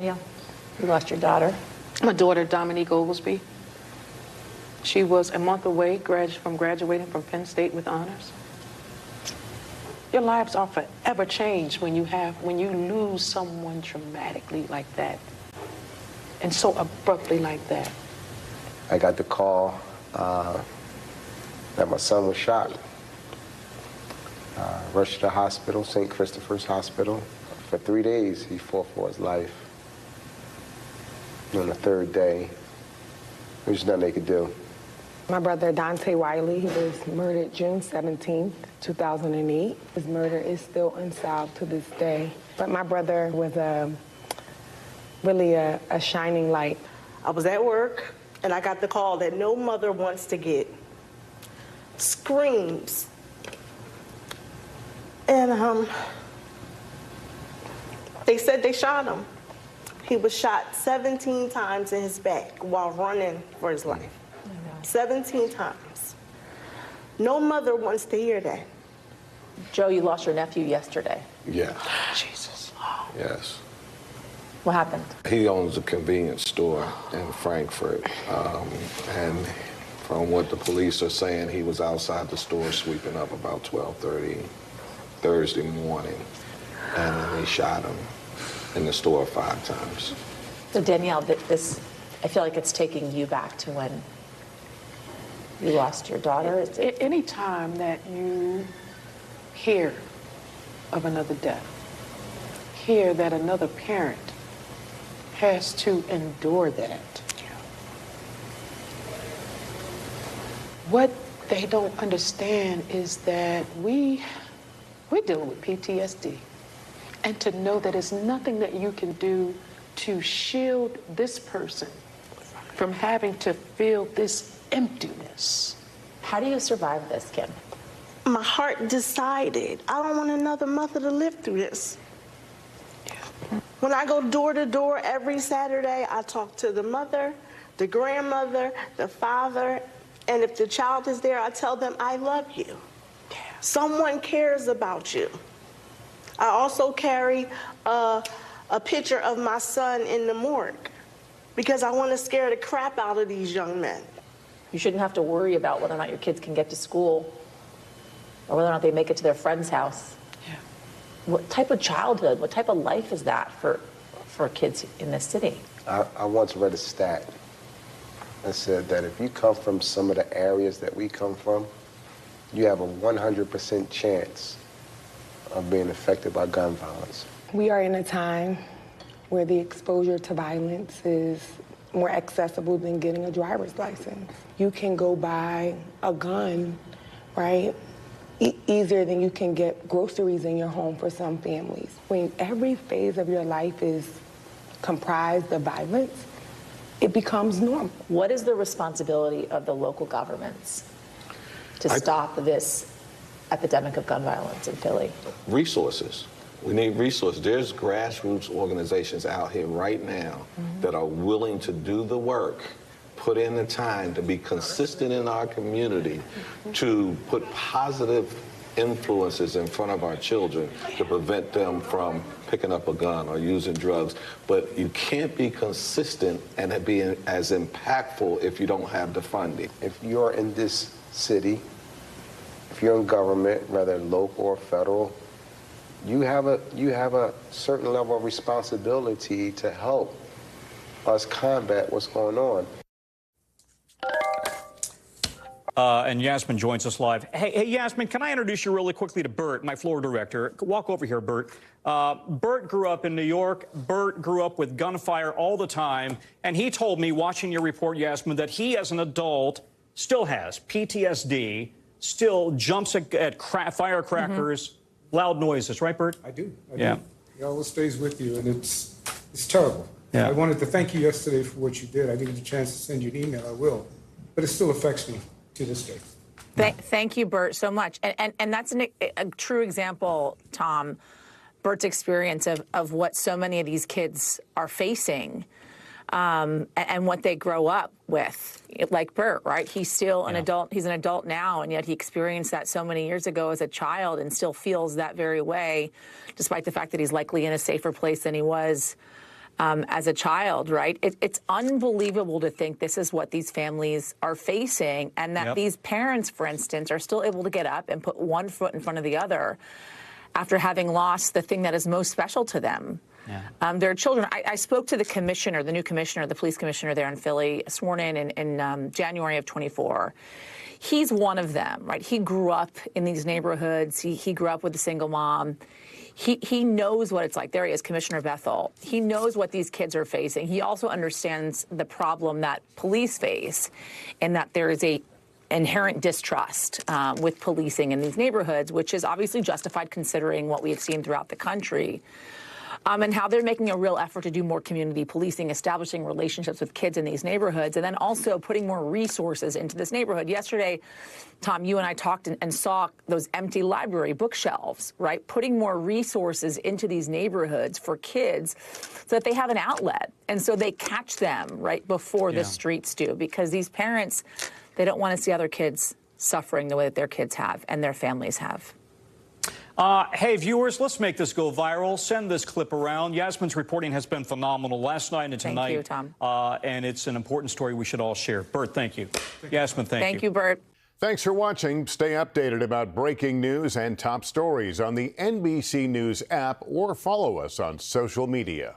Yeah. You lost your daughter. My daughter, Dominique Oglesby. She was a month away from graduating from Penn State with honors. Your lives are forever changed when you lose someone traumatically like that and so abruptly like that. I got the call that my son was shot. Rushed to the hospital, St. Christopher's Hospital. For 3 days, he fought for his life. And on the third day, there was nothing they could do. My brother, Dante Wiley, he was murdered June 17th, 2008. His murder is still unsolved to this day. But my brother was really a shining light. I was at work, and I got the call that no mother wants to get. Screams. And they said they shot him. He was shot 17 times in his back while running for his life. 17 times. No mother wants to hear that. Joe, you lost your nephew yesterday. Yeah. Jesus. Yes. What happened? He owns a convenience store in Frankfurt. And from what the police are saying, he was outside the store sweeping up about 12:30 Thursday morning. And then they shot him in the store 5 times. So Danielle, I feel like it's taking you back to when you lost your daughter. Any time that you hear of another death, hear that another parent has to endure that. What they don't understand is that we're dealing with PTSD. And to know that there's nothing that you can do to shield this person from having to feel this emptiness. How do you survive this, Kim? My heart decided I don't want another mother to live through this. When I go door to door every Saturday, I talk to the mother, the grandmother, the father, and if the child is there, I tell them, I love you. Someone cares about you. I also carry a picture of my son in the morgue because I want to scare the crap out of these young men. You shouldn't have to worry about whether or not your kids can get to school or whether or not they make it to their friend's house. Yeah. What type of childhood, what type of life is that for kids in this city? I once read a stat that said that if you come from some of the areas that we come from, you have a 100% chance of being affected by gun violence. We are in a time where the exposure to violence is more accessible than getting a driver's license. You can go buy a gun, right, easier than you can get groceries in your home for some families. When every phase of your life is comprised of violence, it becomes normal. What is the responsibility of the local governments to stop this epidemic of gun violence in Philly? Resources. We need resources. There's grassroots organizations out here right now that are willing to do the work, put in the time to be consistent in our community, to put positive influences in front of our children to prevent them from picking up a gun or using drugs. But you can't be consistent and be as impactful if you don't have the funding. If you're in this city, if you're in government, whether local or federal, you have a certain level of responsibility to help us combat what's going on. And Yasmin joins us live. Hey, Yasmin, can I introduce you really quickly to Bert, my floor director? Walk over here, Bert. Bert grew up in New York. Bert grew up with gunfire all the time. And he told me, watching your report, Yasmin, that he, as an adult, still has PTSD, still jumps at firecrackers, loud noises. Right, Bert? I do. Yeah. It always stays with you, and it's terrible. Yeah. I wanted to thank you yesterday for what you did. I didn't get a chance to send you an email. I will. But it still affects me to this day. Thank you, Bert, so much. And that's a true example, Tom, Bert's experience of what so many of these kids are facing and what they grow up with. Like Bert, right? He's still an adult. He's an adult now, and yet he experienced that so many years ago as a child and still feels that very way, despite the fact that he's likely in a safer place than he was as a child, right? It's unbelievable to think this is what these families are facing, and that these parents, for instance, are still able to get up and put one foot in front of the other after having lost the thing that is most special to them. Their children. I spoke to the commissioner, the new commissioner, the police commissioner there in Philly, sworn in January of 24. He's one of them, right? He grew up in these neighborhoods. He grew up with a single mom. He knows what it's like. There he is, Commissioner Bethel. He knows what these kids are facing. He also understands the problem that police face, and that there is a inherent distrust with policing in these neighborhoods, which is obviously justified considering what we have seen throughout the country. And how they're making a real effort to do more community policing, establishing relationships with kids in these neighborhoods, and then also putting more resources into this neighborhood. Yesterday, Tom, you and I talked and saw those empty library bookshelves, right? Putting more resources into these neighborhoods for kids so that they have an outlet, and so they catch them right before the streets do, because these parents, they don't want to see other kids suffering the way that their kids have and their families have. Hey, viewers, let's make this go viral. Send this clip around. Yasmin's reporting has been phenomenal last night and tonight. Thank you, Tom. And it's an important story we should all share. Bert, thank you. Yasmin, thank you. Thank you, Bert. Thanks for watching. Stay updated about breaking news and top stories on the NBC News app, or follow us on social media.